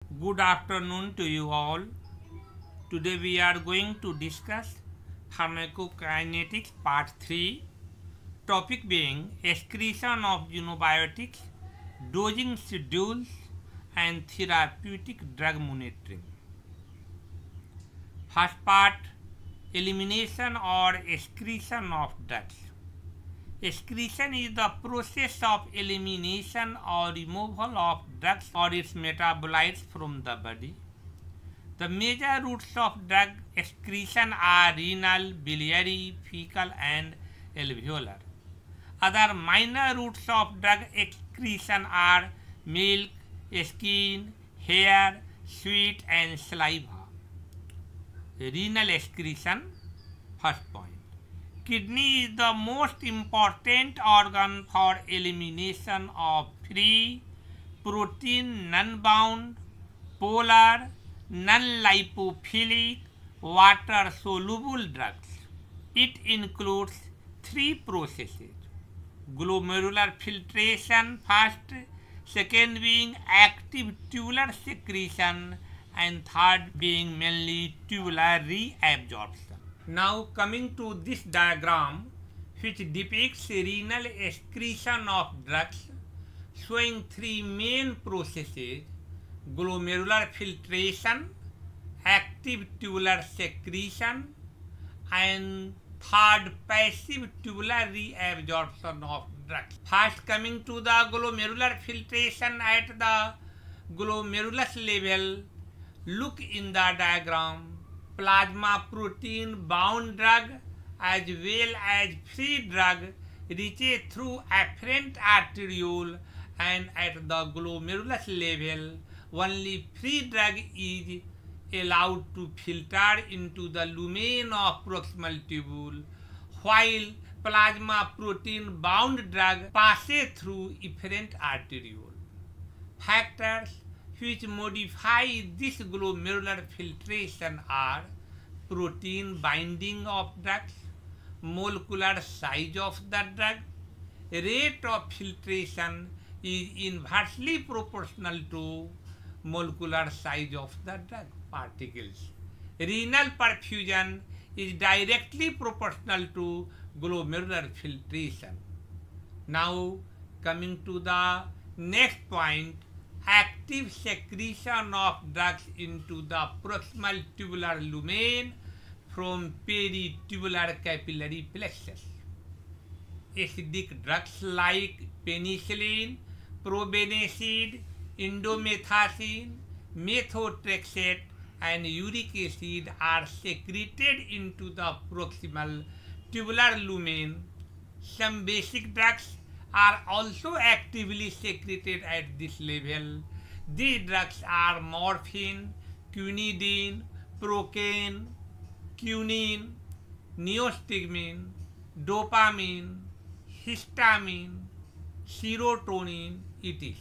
Good afternoon to you all. Today we are going to discuss pharmacokinetics part 3, topic being excretion of xenobiotics, dosing schedules and therapeutic drug monitoring. First part, elimination or excretion of drugs. Excretion is the process of elimination or removal of drugs or its metabolites from the body. The major routes of drug excretion are renal, biliary, fecal and alveolar. Other minor routes of drug excretion are milk, skin, hair, sweat and saliva. Renal excretion, first point. Kidney is the most important organ for elimination of free, protein, non-bound, polar, non-lipophilic, water-soluble drugs. It includes three processes: glomerular filtration first, second being active tubular secretion, and third being mainly tubular reabsorption. Now coming to this diagram, which depicts renal excretion of drugs, showing three main processes: glomerular filtration, active tubular secretion, and third passive tubular reabsorption of drugs. First coming to the glomerular filtration at the glomerulus level, look in the diagram. Plasma protein bound drug as well as free drug reaches through afferent arteriole, and at the glomerulus level only free drug is allowed to filter into the lumen of proximal tubule, while plasma protein bound drug passes through efferent arteriole. Factors which modify this glomerular filtration are protein binding of drugs, molecular size of the drug. Rate of filtration is inversely proportional to molecular size of the drug particles. Renal perfusion is directly proportional to glomerular filtration. Now coming to the next point, active secretion of drugs into the proximal tubular lumen from peritubular capillary plexus. Acidic drugs like penicillin, probenecid, indomethacin, methotrexate and uric acid are secreted into the proximal tubular lumen. Some basic drugs are also actively secreted at this level. These drugs are morphine, quinidine, procaine, quinine, neostigmine, dopamine, histamine, serotonin, etc.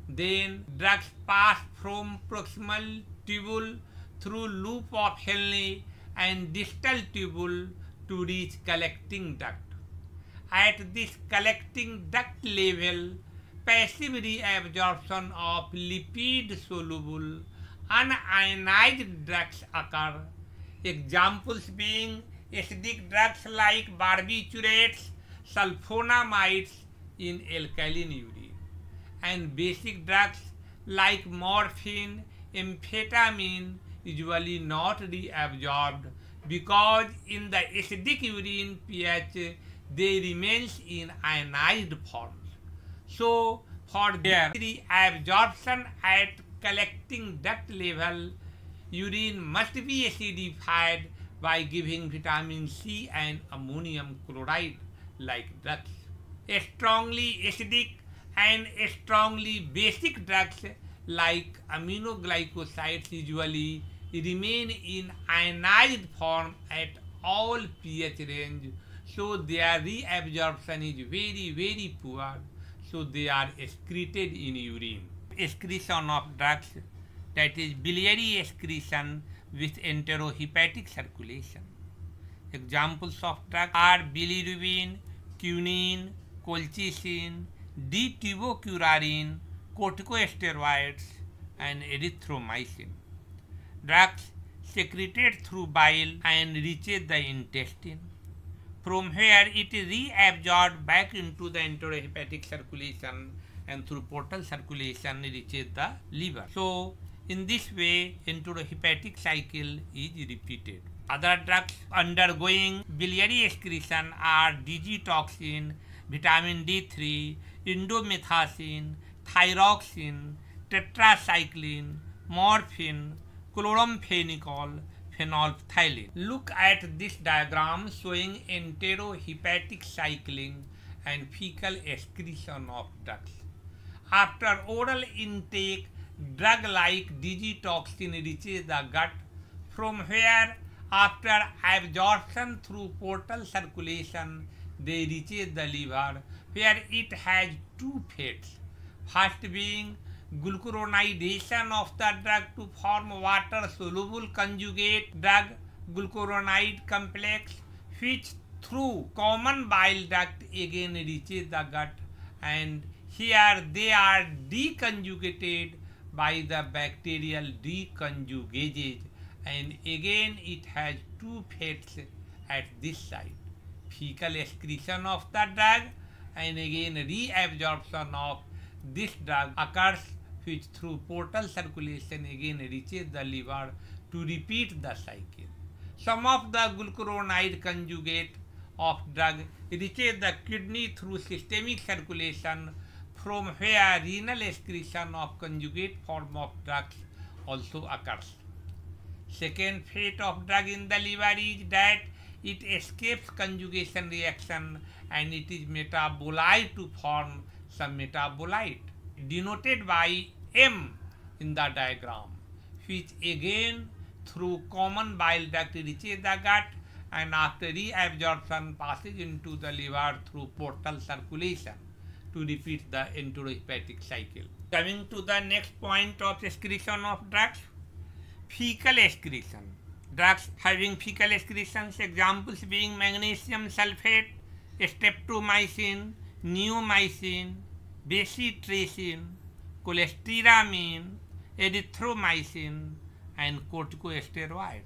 Then drugs pass from proximal tubule through loop of Henle and distal tubule to reach collecting duct. At this collecting duct level, passive reabsorption of lipid-soluble unionized drugs occur. Examples being acidic drugs like barbiturates, sulfonamides in alkaline urine, and basic drugs like morphine, amphetamine usually not reabsorbed because in the acidic urine pH they remains in ionized forms. So for their reabsorption at collecting duct level, urine must be acidified by giving vitamin C and ammonium chloride like drugs. Strongly acidic and strongly basic drugs like aminoglycosides usually remain in ionized form at all pH range, so their reabsorption is very poor, so they are excreted in urine. Excretion of drugs, that is biliary excretion with enterohepatic circulation. Examples of drugs are bilirubin, quinine, colchicine, D-tubocurarine, corticosteroids, and erythromycin. Drugs secreted through bile and reaches the intestine, from where it is reabsorbed back into the enterohepatic circulation and through portal circulation reaches the liver. So, in this way, enterohepatic cycle is repeated. Other drugs undergoing biliary excretion are digitoxin, vitamin D3, indomethacin, thyroxine, tetracycline, morphine, chloramphenicol, phenolphthalein. Look at this diagram showing enterohepatic cycling and fecal excretion of drugs. After oral intake, drug like digitoxin reaches the gut, from where after absorption through portal circulation they reaches the liver, where it has two fates. First being glucuronidation of the drug to form water-soluble conjugate drug glucuronide complex, which through common bile duct again reaches the gut, and here they are deconjugated by the bacterial deconjugases, and again it has two fates at this site. Fecal excretion of the drug and again reabsorption of this drug occurs, which through portal circulation again reaches the liver to repeat the cycle. Some of the glucuronide conjugate of drug reaches the kidney through systemic circulation, from where renal excretion of conjugate form of drugs also occurs. Second fate of drug in the liver is that it escapes conjugation reaction and it is metabolized to form some metabolite denoted by M in the diagram, which again through common bile duct reaches the gut and after reabsorption passes into the liver through portal circulation to repeat the enterohepatic cycle. Coming to the next point of excretion of drugs, fecal excretion. Drugs having fecal excretions, examples being magnesium sulfate, streptomycin, neomycin, bacitracin, cholestyramine, erythromycin, and corticosteroids.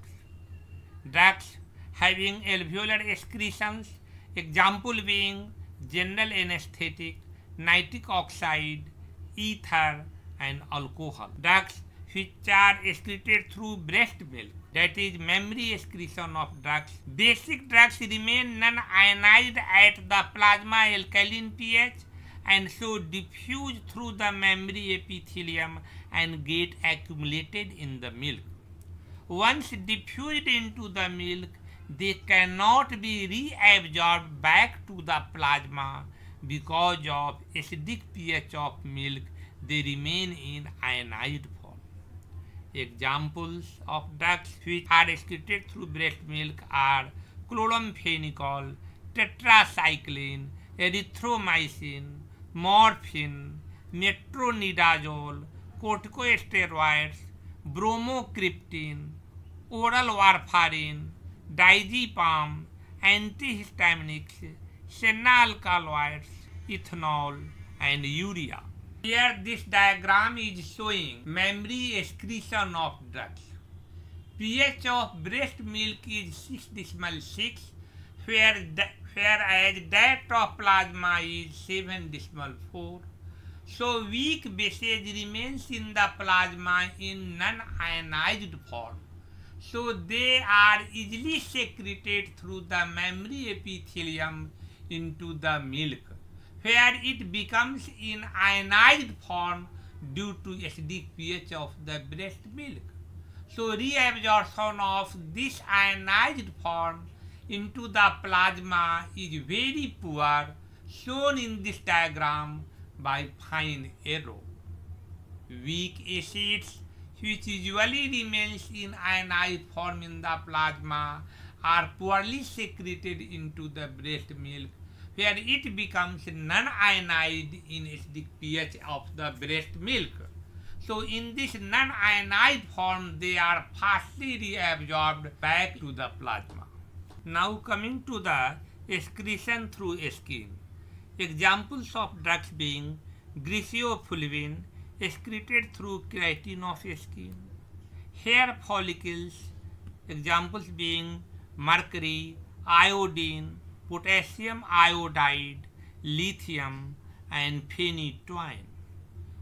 Drugs having alveolar excretions, example being general anesthetic, nitric oxide, ether, and alcohol. Drugs which are excreted through breast milk, that is mammary excretion of drugs. Basic drugs remain non-ionized at the plasma alkaline pH and so diffuse through the mammary epithelium and get accumulated in the milk. Once diffused into the milk, they cannot be reabsorbed back to the plasma because of acidic pH of milk. They remain in ionized form. Examples of drugs which are excreted through breast milk are chloramphenicol, tetracycline, erythromycin, morphine, metronidazole, corticosteroids, bromocriptine, oral warfarin, diazepam, antihistaminics, senna alkaloids, ethanol, and urea. Here this diagram is showing mammary excretion of drugs. pH of breast milk is 6.6, whereas that of plasma is 7.4. So weak basage remains in the plasma in non-ionized form. So they are easily secreted through the mammary epithelium into the milk, where it becomes in ionized form due to acidic pH of the breast milk. So reabsorption of this ionized form into the plasma is very poor, shown in this diagram by fine arrow. Weak acids, which usually remains in ionized form in the plasma, are poorly secreted into the breast milk, where it becomes non-ionized in acidic pH of the breast milk. So in this non-ionized form, they are fastly reabsorbed back to the plasma. Now coming to the excretion through skin. Examples of drugs being griseofulvin, excreted through keratin of skin. Hair follicles, examples being mercury, iodine, potassium iodide, lithium, and phenytoin.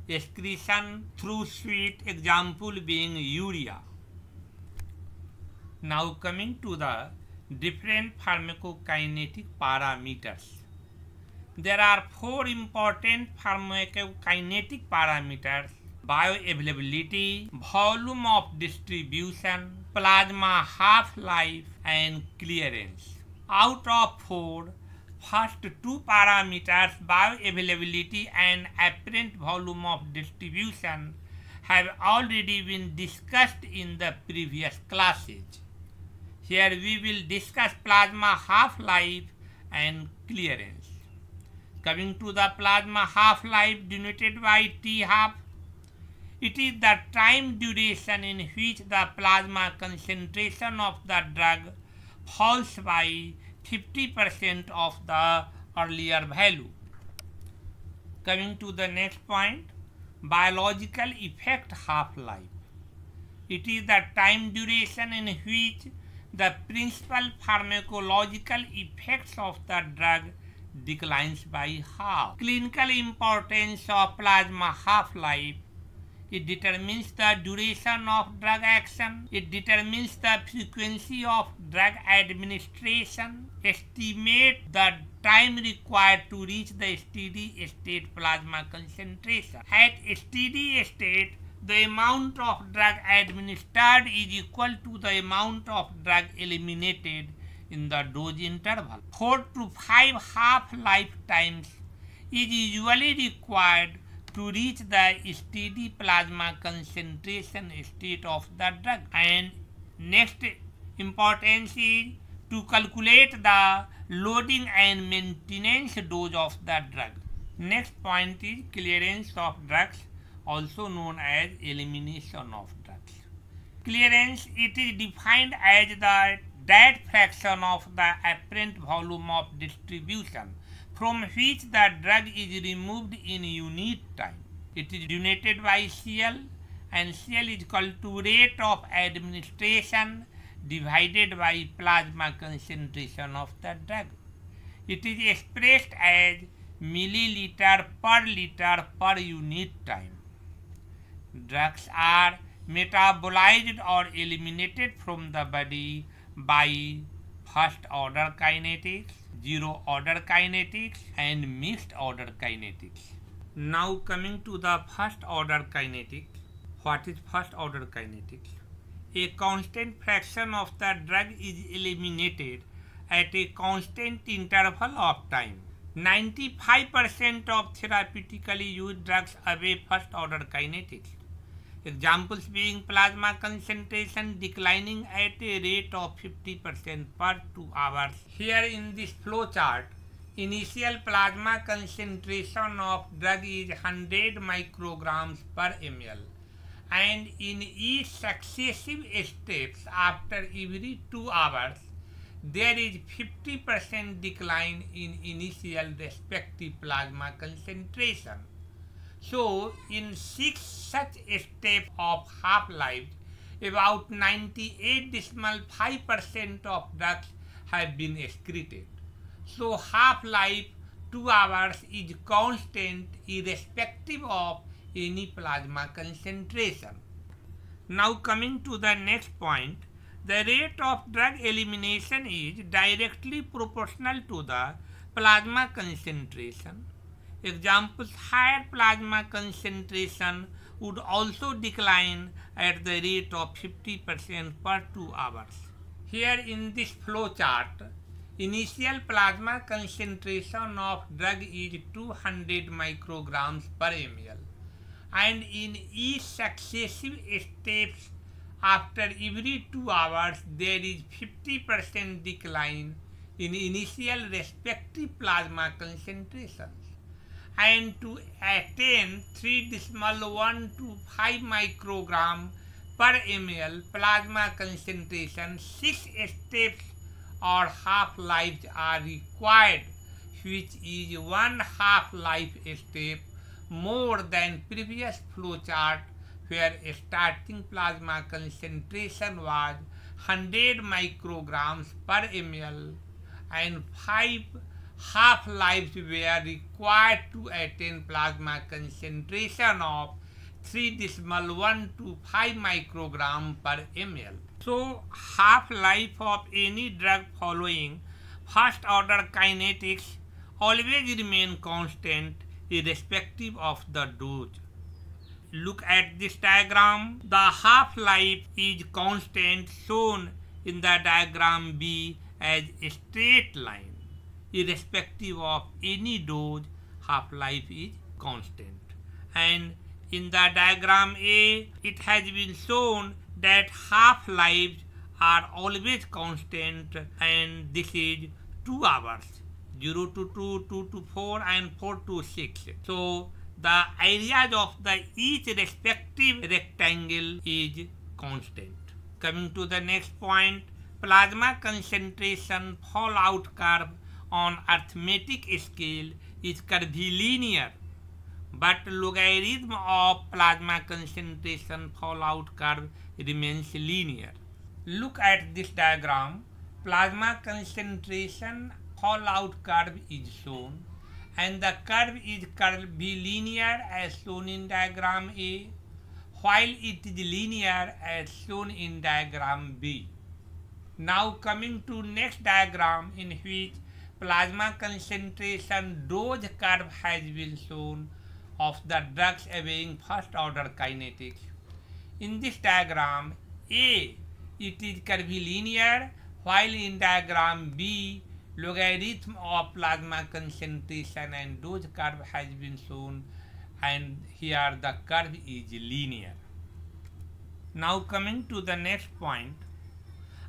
Excretion through sweat, example being urea. Now coming to the different pharmacokinetic parameters. There are four important pharmacokinetic parameters: bioavailability, volume of distribution, plasma half-life, and clearance. Out of four, first two parameters, bioavailability and apparent volume of distribution, have already been discussed in the previous classes. Here we will discuss plasma half-life and clearance. Coming to the plasma half-life denoted by T-half, it is the time duration in which the plasma concentration of the drug falls by 50% of the earlier value. Coming to the next point, biological effect half-life. It is the time duration in which the principal pharmacological effects of the drug declines by half. Clinical importance of plasma half-life. It determines the duration of drug action. It determines the frequency of drug administration. Estimate the time required to reach the steady state plasma concentration. At steady state, the amount of drug administered is equal to the amount of drug eliminated in the dose interval. 4 to 5 half-life times is usually required to reach the steady plasma concentration state of the drug. And next importance is to calculate the loading and maintenance dose of the drug. Next point is clearance of drugs, also known as elimination of drugs. Clearance, it is defined as the that fraction of the apparent volume of distribution from which the drug is removed in unit time. It is denoted by CL, and CL is equal to rate of administration divided by plasma concentration of the drug. It is expressed as milliliter per liter per unit time. Drugs are metabolized or eliminated from the body by first order kinetics, zero order kinetics, and mixed order kinetics. Now coming to the first order kinetics. What is first order kinetics? A constant fraction of the drug is eliminated at a constant interval of time. 95% of therapeutically used drugs obey first order kinetics. Examples being plasma concentration declining at a rate of 50% per 2 hours. Here in this flow chart, initial plasma concentration of drug is 100 micrograms per ml, and in each successive steps after every 2 hours, there is 50% decline in initial respective plasma concentration. So, in 6 such steps of half-life, about 98.5% of drugs have been excreted. So, half-life 2 hours is constant irrespective of any plasma concentration. Now coming to the next point, the rate of drug elimination is directly proportional to the plasma concentration. Examples, higher plasma concentration would also decline at the rate of 50% per 2 hours. Here in this flow chart, initial plasma concentration of drug is 200 micrograms per ml, and in each successive steps after every 2 hours there is 50% decline in initial respective plasma concentrations. And to attain 3.1 to 5 microgram per ml plasma concentration, 6 steps or half-lives are required, which is one half-life step more than previous flow chart where starting plasma concentration was 100 micrograms per ml and 5 half-lives were required to attain plasma concentration of 3.1 to 5 microgram per ml. So, half-life of any drug following first order kinetics always remain constant irrespective of the dose. Look at this diagram. The half-life is constant shown in the diagram B as a straight line. Irrespective of any dose, half-life is constant. And in the diagram A, it has been shown that half-lives are always constant, and this is 2 hours, 0 to 2, 2 to 4 and 4 to 6. So the areas of the each respective rectangle is constant. Coming to the next point, plasma concentration fallout curve on arithmetic scale is curvilinear, but logarithm of plasma concentration fallout curve remains linear. Look at this diagram. Plasma concentration fallout curve is shown, and the curve is curvilinear as shown in diagram A, while it is linear as shown in diagram B. Now coming to next diagram, in which plasma concentration dose curve has been shown of the drugs obeying first order kinetics. In this diagram A, it is curvilinear, while in diagram B, logarithm of plasma concentration and dose curve has been shown, and here the curve is linear. Now coming to the next point,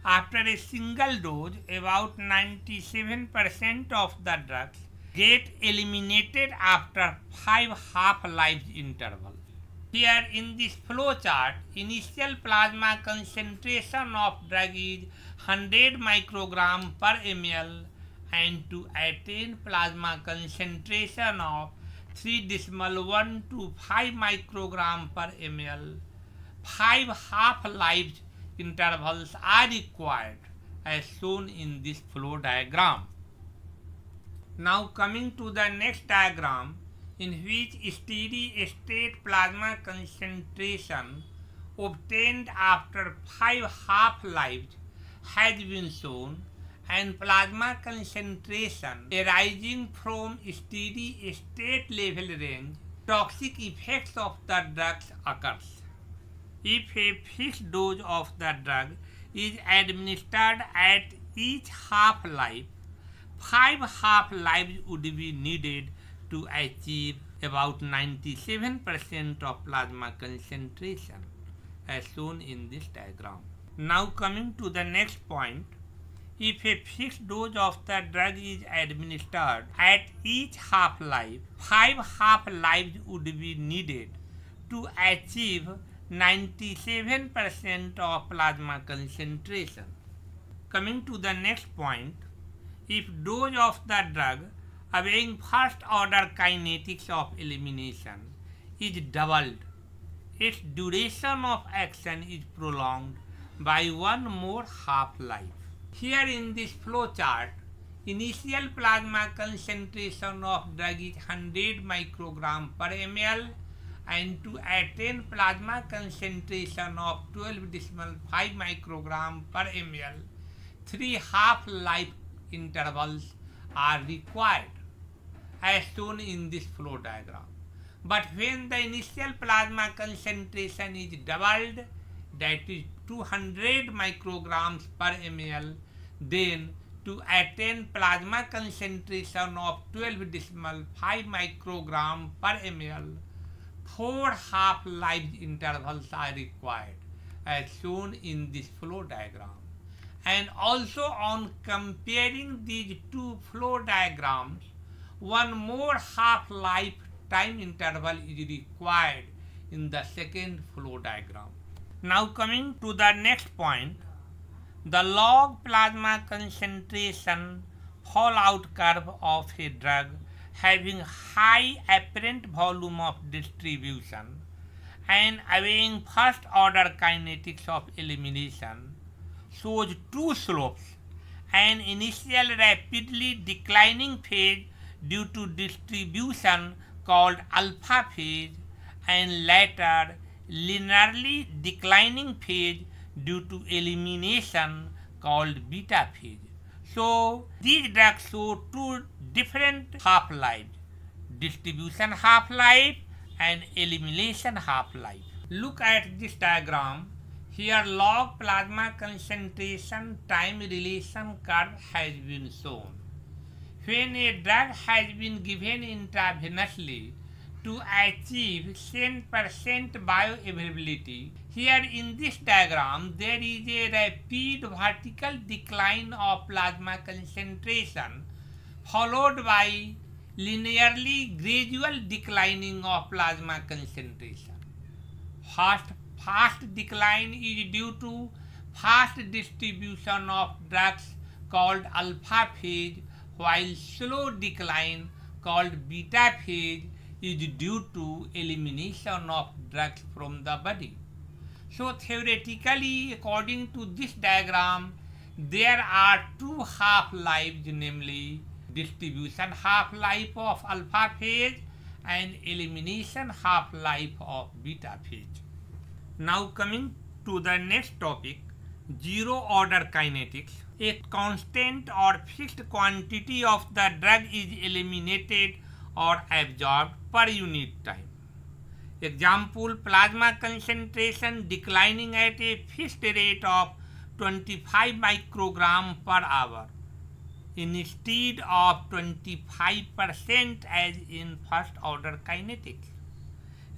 after a single dose, about 97% of the drugs get eliminated after 5 half-life intervals. Here in this flow chart, initial plasma concentration of drug is 100 microgram per ml, and to attain plasma concentration of 3.1 to 5 microgram per ml, 5 half-life intervals are required as shown in this flow diagram. Now coming to the next diagram, in which steady state plasma concentration obtained after 5 half-lives has been shown, and plasma concentration arising from steady state level range, toxic effects of the drugs occurs. If a fixed dose of the drug is administered at each half-life, 5 half-lives would be needed to achieve about 97% of plasma concentration as shown in this diagram. Now coming to the next point, if a fixed dose of the drug is administered at each half-life, 5 half-lives would be needed to achieve 97% of plasma concentration. Coming to the next point, if dose of the drug obeying first order kinetics of elimination is doubled, its duration of action is prolonged by 1 more half-life. Here in this flow chart, initial plasma concentration of drug is 100 microgram per ml, and to attain plasma concentration of 12.5 microgram per ml, 3 half-life intervals are required as shown in this flow diagram. But when the initial plasma concentration is doubled, that is 200 micrograms per ml, then to attain plasma concentration of 12.5 microgram per ml, 4 half-life intervals are required as shown in this flow diagram. And also on comparing these two flow diagrams, 1 more half-life time interval is required in the second flow diagram. Now coming to the next point, the log plasma concentration fallout curve of a drug having high apparent volume of distribution and obeying first order kinetics of elimination shows two slopes, an initial rapidly declining phase due to distribution called alpha phase and later linearly declining phase due to elimination called beta phase. So these drugs show two different half-lives, distribution half-life and elimination half-life. Look at this diagram. Here log plasma concentration time relation curve has been shown. When a drug has been given intravenously to achieve 10% bioavailability, here in this diagram there is a rapid vertical decline of plasma concentration followed by linearly gradual declining of plasma concentration. Fast decline is due to fast distribution of drugs called alpha phase, while slow decline called beta phase is due to elimination of drugs from the body. So theoretically, according to this diagram, there are two half-lives, namely distribution half-life of alpha phase and elimination half-life of beta phase. Now coming to the next topic, zero order kinetics. A constant or fixed quantity of the drug is eliminated or absorbed per unit time. Example, plasma concentration declining at a fixed rate of 25 microgram per hour instead of 25% as in first order kinetics.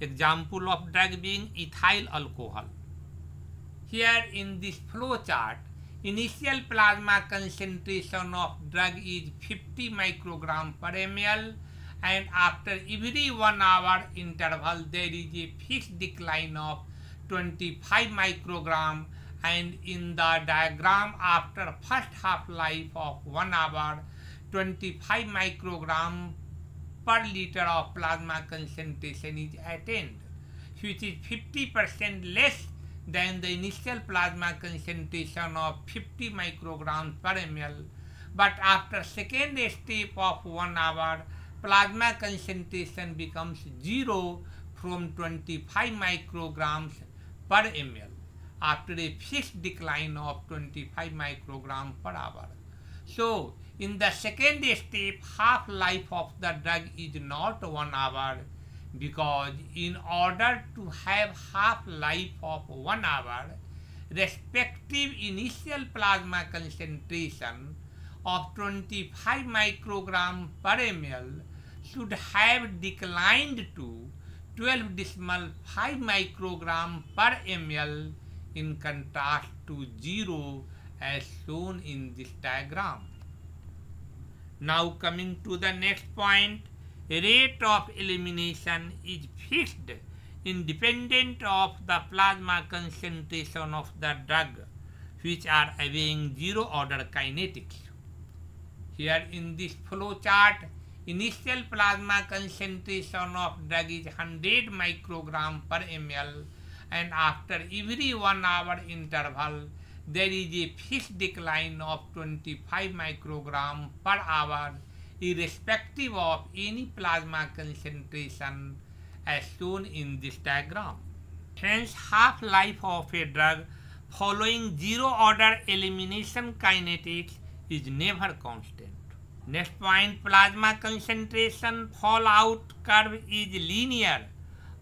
Example of drug being ethyl alcohol. Here in this flow chart, initial plasma concentration of drug is 50 microgram per ml, and after every 1 hour interval there is a fixed decline of 25 microgram, and in the diagram after first half-life of 1 hour 25 microgram per liter of plasma concentration is attained, which is 50% less than the initial plasma concentration of 50 micrograms per ml. But after second step of 1 hour, plasma concentration becomes 0 from 25 micrograms per ml after a fixed decline of 25 micrograms per hour. So in the second step, half-life of the drug is not 1 hour, because in order to have half-life of 1 hour, respective initial plasma concentration of 25 microgram per ml should have declined to 12.5 microgram per ml in contrast to 0 as shown in this diagram. Now coming to the next point, rate of elimination is fixed independent of the plasma concentration of the drug, which are obeying zero order kinetics. Here in this flow chart, initial plasma concentration of drug is 100 microgram per ml, and after every 1 hour interval there is a fixed decline of 25 microgram per hour irrespective of any plasma concentration as shown in this diagram. Hence, half-life of a drug following zero order elimination kinetics is never constant. Next point, plasma concentration fallout curve is linear,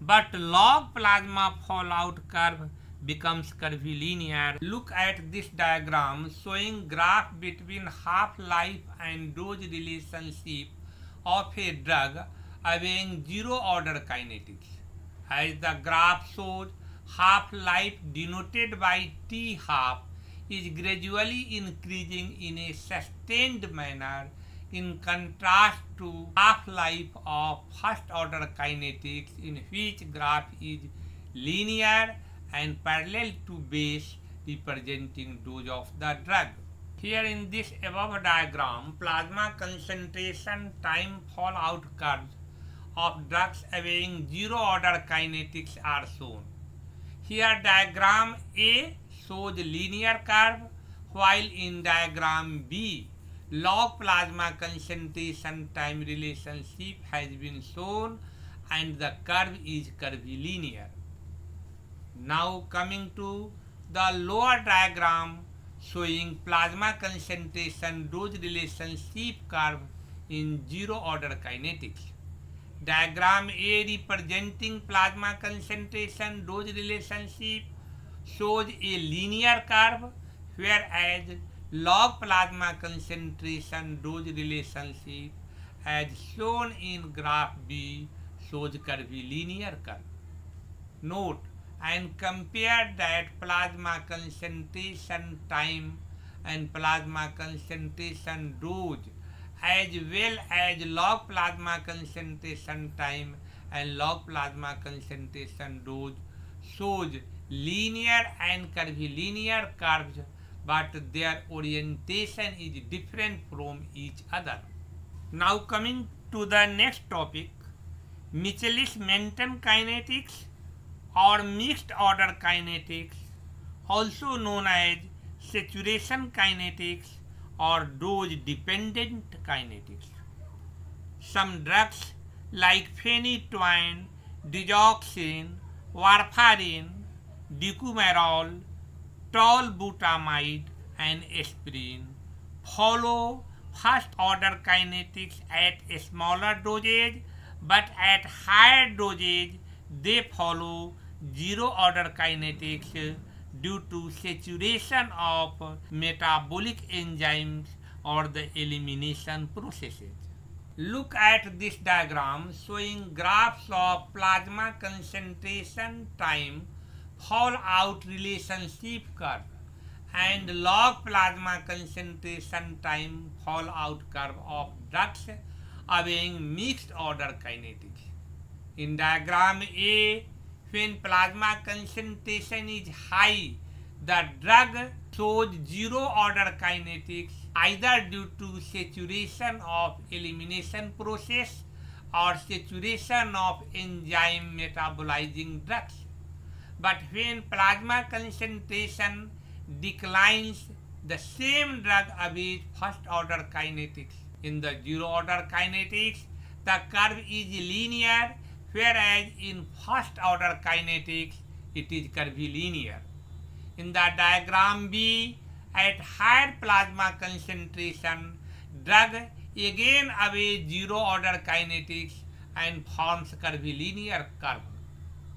but log plasma fallout curve becomes curvilinear. Look at this diagram showing graph between half-life and dose relationship of a drug obeying zero order kinetics. As the graph shows, half-life denoted by T half is gradually increasing in a sustained manner in contrast to half-life of first order kinetics, in which graph is linear and parallel to base representing dose of the drug. Here in this above diagram, plasma concentration time fallout curves of drugs obeying zero order kinetics are shown. Here diagram A shows linear curve, while in diagram B log plasma concentration time relationship has been shown and the curve is curvilinear. Now coming to the lower diagram showing plasma concentration dose relationship curve in zero order kinetics. Diagram A representing plasma concentration dose relationship shows a linear curve, whereas log plasma concentration dose relationship as shown in graph B shows curvilinear curve. Note and compare that plasma concentration time and plasma concentration dose as well as log plasma concentration time and log plasma concentration dose shows linear and curvilinear curves, but their orientation is different from each other. Now coming to the next topic, Michaelis-Menten kinetics or mixed order kinetics, also known as saturation kinetics or dose dependent kinetics. Some drugs like phenytoin, digoxin, warfarin, decumarol, tolbutamide and aspirin follow first order kinetics at a smaller dosage, but at higher dosage they follow zero order kinetics due to saturation of metabolic enzymes or the elimination processes. Look at this diagram showing graphs of plasma concentration time fallout relationship curve and log plasma concentration time fallout curve of drugs obeying mixed order kinetics. In diagram A, when plasma concentration is high, the drug shows zero order kinetics either due to saturation of elimination process or saturation of enzyme metabolizing drugs. But when plasma concentration declines, the same drug obeys first order kinetics. In the zero order kinetics, the curve is linear, whereas in first order kinetics, it is curvilinear. In the diagram B, at higher plasma concentration, drug again obeys zero order kinetics and forms curvilinear curve,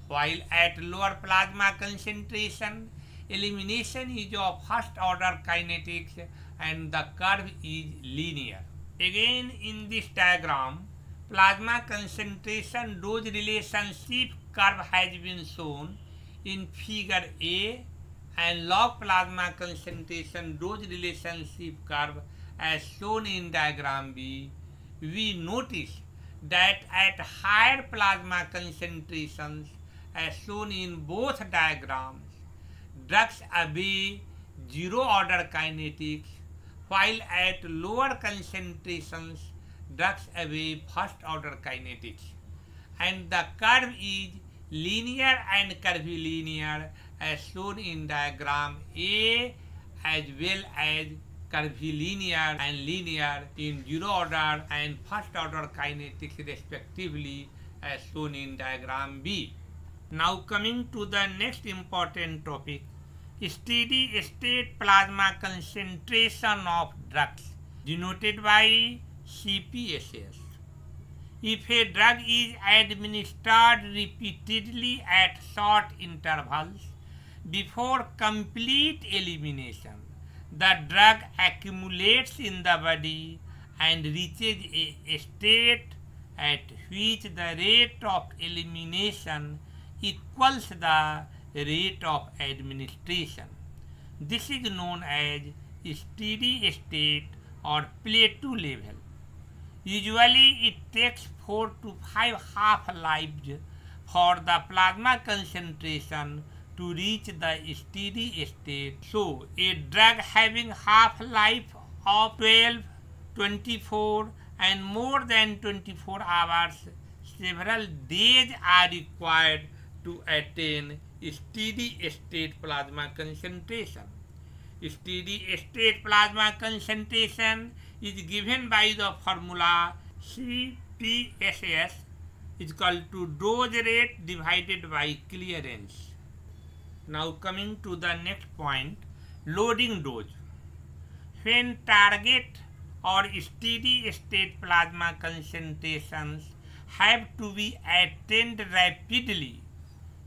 while at lower plasma concentration, elimination is of first order kinetics and the curve is linear. Again in this diagram, plasma concentration dose relationship curve has been shown in figure A and log plasma concentration dose relationship curve as shown in diagram B. We notice that at higher plasma concentrations as shown in both diagrams, drugs obey zero order kinetics, while at lower concentrations drugs obey first order kinetics, and the curve is linear and curvilinear as shown in diagram A, as well as curvilinear and linear in zero order and first order kinetics respectively as shown in diagram B. Now coming to the next important topic, steady state plasma concentration of drugs denoted by CPSS. If a drug is administered repeatedly at short intervals before complete elimination, the drug accumulates in the body and reaches a state at which the rate of elimination equals the rate of administration. This is known as steady state or plateau level. Usually it takes 4 to 5 half-lives for the plasma concentration to reach the steady state. So, a drug having half-life of 12, 24 and more than 24 hours, several days are required to attain steady state plasma concentration. Steady state plasma concentration is given by the formula CPSS is equal to dose rate divided by clearance. Now coming to the next point, loading dose. When target or steady state plasma concentrations have to be attained rapidly,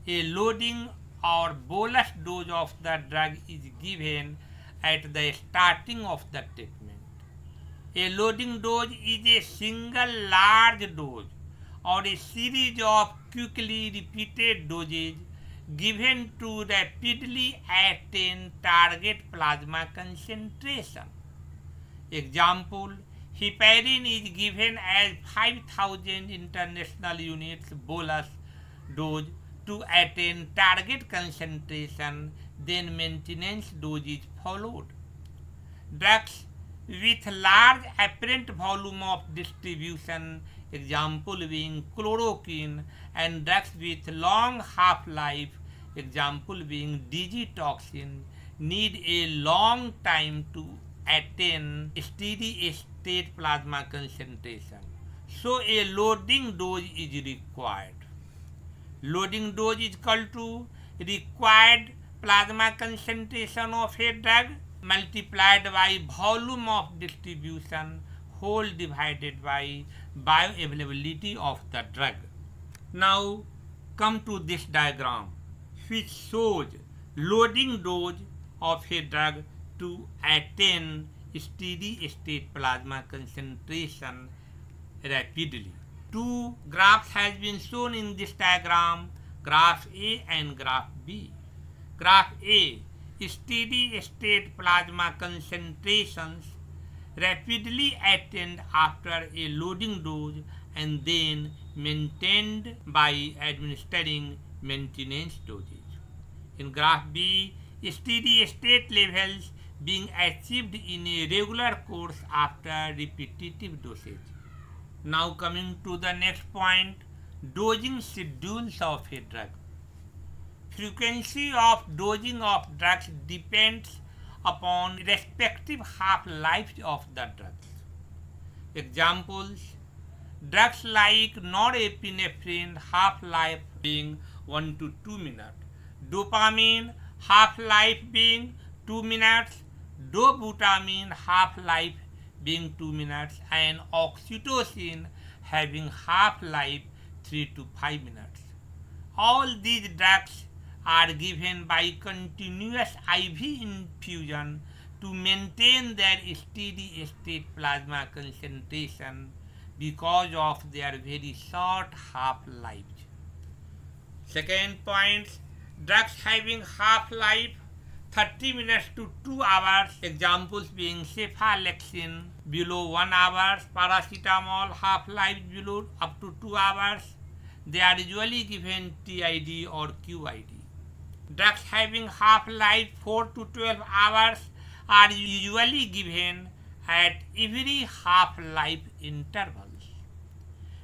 a loading or bolus dose of the drug is given at the starting of the treatment. A loading dose is a single large dose or a series of quickly repeated doses given to rapidly attain target plasma concentration. Example, heparin is given as 5000 international units bolus dose to attain target concentration, then maintenance dose is followed. Drugs with large apparent volume of distribution, example being chloroquine, and drugs with long half-life, example being digitoxin, need a long time to attain steady state plasma concentration. So a loading dose is required. Loading dose is equal to required plasma concentration of a drug multiplied by volume of distribution whole divided by bioavailability of the drug. Now come to this diagram which shows loading dose of a drug to attain steady state plasma concentration rapidly. Two graphs has been shown in this diagram, graph A and graph B. Graph A, steady state plasma concentrations rapidly attained after a loading dose and then maintained by administering maintenance dosage. In graph B, steady state levels being achieved in a regular course after repetitive dosage. Now coming to the next point, dosing schedules of a drug. Frequency of dosing of drugs depends upon respective half-life of the drugs. Examples, drugs like norepinephrine half-life being 1 to 2 minutes, dopamine half-life being 2 minutes, dobutamine half-life being 2 minutes, and oxytocin having half-life 3 to 5 minutes. All these drugs are given by continuous IV infusion to maintain their steady state plasma concentration because of their very short half-life. Second point, drugs having half-life 30 minutes to 2 hours, examples being cephalexin below 1 hour, paracetamol half-life below up to 2 hours. They are usually given TID or QID. Drugs having half-life 4 to 12 hours are usually given at every half-life intervals.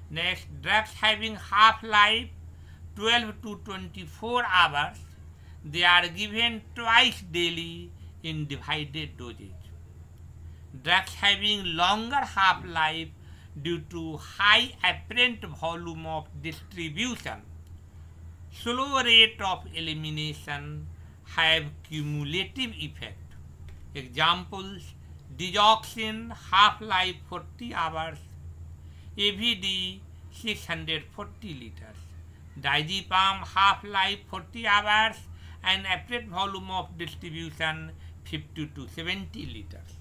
Next, drugs having half-life 12 to 24 hours, they are given twice daily in divided dosage. Drugs having longer half-life due to high apparent volume of distribution, slow rate of elimination have cumulative effect. Examples, digoxin half-life 40 hours, AVD 640 liters, diazepam half-life 40 hours and apparent volume of distribution 50 to 70 liters.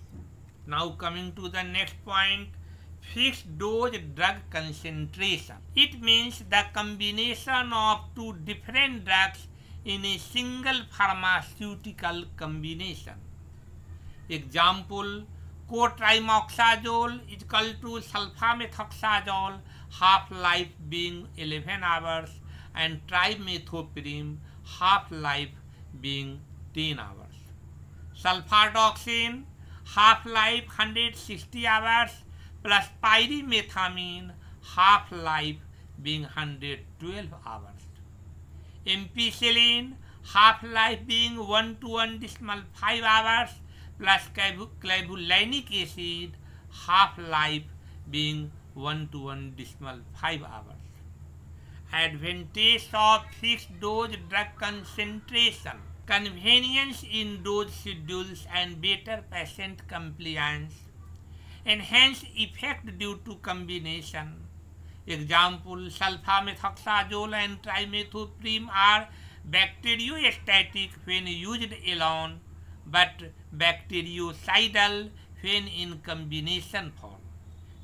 Now coming to the next point, fixed dose drug concentration. It means the combination of two different drugs in a single pharmaceutical combination. Example, cotrimoxazole is equal to sulfamethoxazole, half-life being 11 hours, and trimethoprim, half-life being 10 hours. Sulfadoxine, half-life 160 hours, plus pyrimethamine, half-life being 112 hours. Ampicillin, half-life being 1 to 1.5 hours, plus clavulanic acid, half-life being 1 to 1.5 hours. Advantage of fixed dose drug concentration: convenience in dose schedules and better patient compliance. Enhanced effect due to combination. Example, sulfamethoxazole and trimethoprim are bacteriostatic when used alone, but bactericidal when in combination form.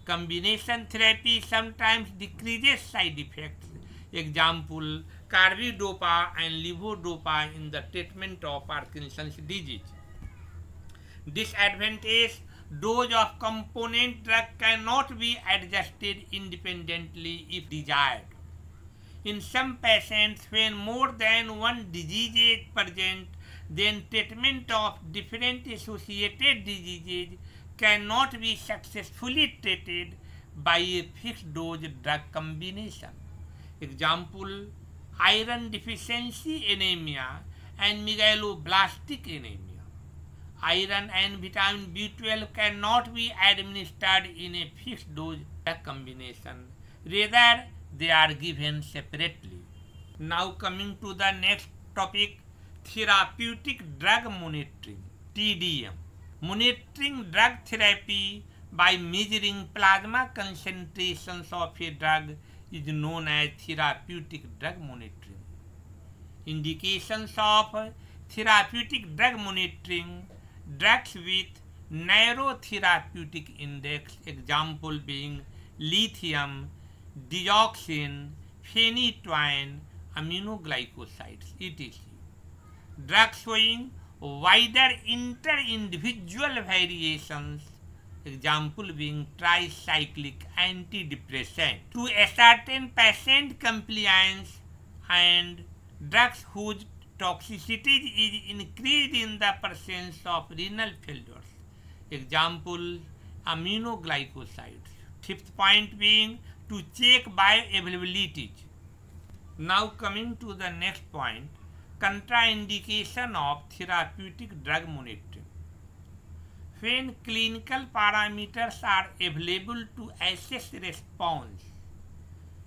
Combination therapy sometimes decreases side effects. Example, carbidopa and levodopa in the treatment of Parkinson's disease. Disadvantage: dose of component drug cannot be adjusted independently if desired. In some patients, when more than one disease is present, then treatment of different associated diseases cannot be successfully treated by a fixed dose drug combination. Example, iron deficiency anemia and megaloblastic anemia. Iron and vitamin B12 cannot be administered in a fixed dose drug combination. Rather, they are given separately. Now coming to the next topic, therapeutic drug monitoring, TDM. Monitoring drug therapy by measuring plasma concentrations of a drug is known as therapeutic drug monitoring. Indications of therapeutic drug monitoring: drugs with narrow therapeutic index, example being lithium, dioxin, phenytoin, aminoglycosides, etc. Drugs showing wider inter-individual variations, example being tricyclic antidepressant, to ascertain patient compliance, and drugs whose toxicity is increased in the presence of renal failures, example aminoglycosides. Fifth point being to check bioavailability. Now coming to the next point, contraindication of therapeutic drug monitoring. When clinical parameters are available to assess response,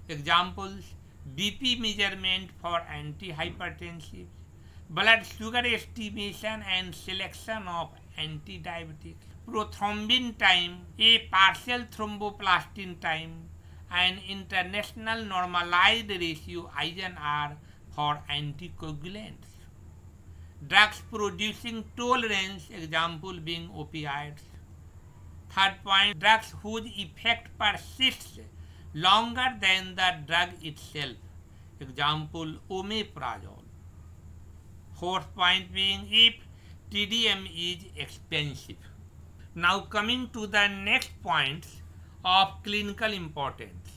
examples BP measurement for antihypertensive, blood sugar estimation and selection of antidiabetics, prothrombin time, a partial thromboplastin time, and international normalized ratio INR for anticoagulants. Drugs producing tolerance, example being opioids. Third point, drugs whose effect persists longer than the drug itself, example omeprazole. Fourth point being if TDM is expensive. Now coming to the next points of clinical importance,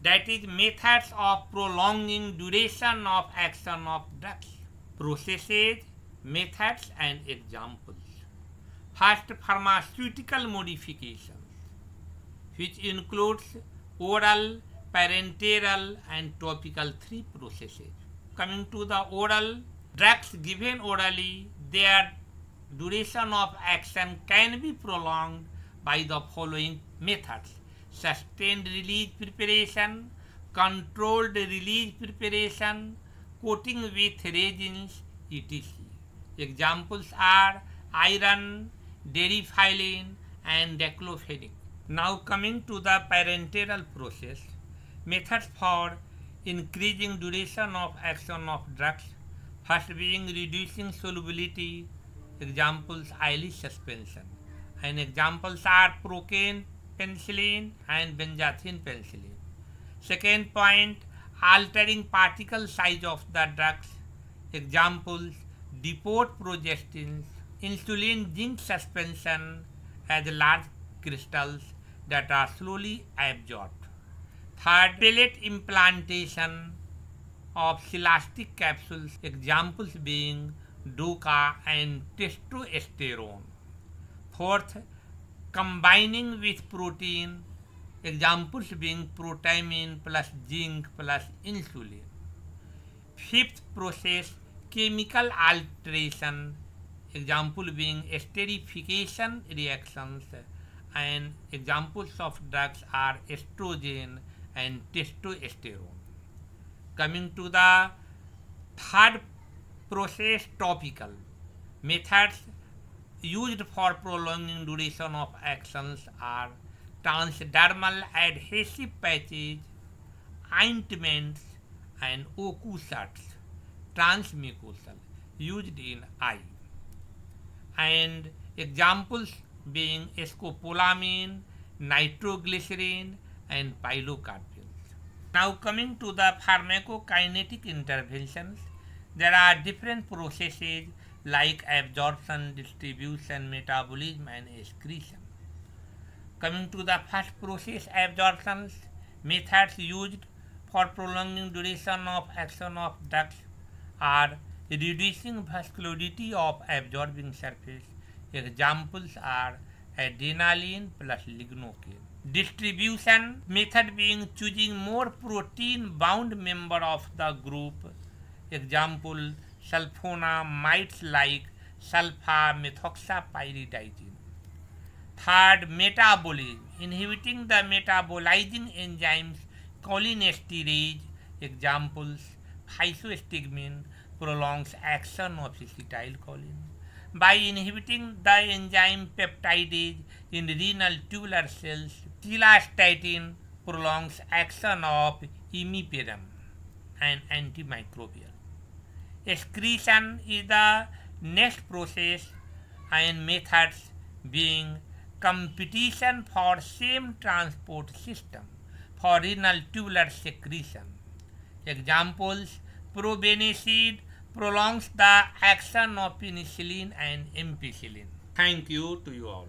that is methods of prolonging duration of action of drugs, processes, methods and examples. First, pharmaceutical modifications, which includes oral, parenteral and topical 3 processes. Coming to the oral, drugs given orally, their duration of action can be prolonged by the following methods: sustained release preparation, controlled release preparation, coating with resins, etc. Examples are iron, deriphyllin and diclofenac. Now coming to the parenteral process, methods for increasing duration of action of drugs. First being reducing solubility, examples Eilers suspension, and examples are procaine penicillin and benzathine penicillin. Second point, altering particle size of the drugs, examples depot progestins, insulin zinc suspension as large crystals that are slowly absorbed. Third, pellet implantation, of celastic capsules, examples being DOCA and testosterone. Fourth, combining with protein, examples being protamine plus zinc plus insulin. Fifth process, chemical alteration, example being esterification reactions, and examples of drugs are estrogen and testosterone. Coming to the third process, topical methods used for prolonging duration of actions are transdermal adhesive patches, ointments, and occlusats, transmucosal, used in eye. And examples being scopolamine, nitroglycerin, and pilocarpines. Now coming to the pharmacokinetic interventions, there are different processes like absorption, distribution, metabolism, and excretion. Coming to the first process, absorptions, methods used for prolonging duration of action of drugs are reducing vascularity of absorbing surface. Examples are adrenaline plus lignocaine. Distribution method being choosing more protein bound member of the group. Example sulfonamides like sulfa-methoxypyridine. Third, metabolism, inhibiting the metabolizing enzymes cholinesterase. Examples physostigmine prolongs action of acetylcholine by inhibiting the enzyme peptidase in renal tubular cells. Cilastatin prolongs action of imipenem, an antimicrobial. Excretion is the next process and methods being competition for same transport system for renal tubular secretion. Examples, probenecid prolongs the action of penicillin and ampicillin. Thank you to you all.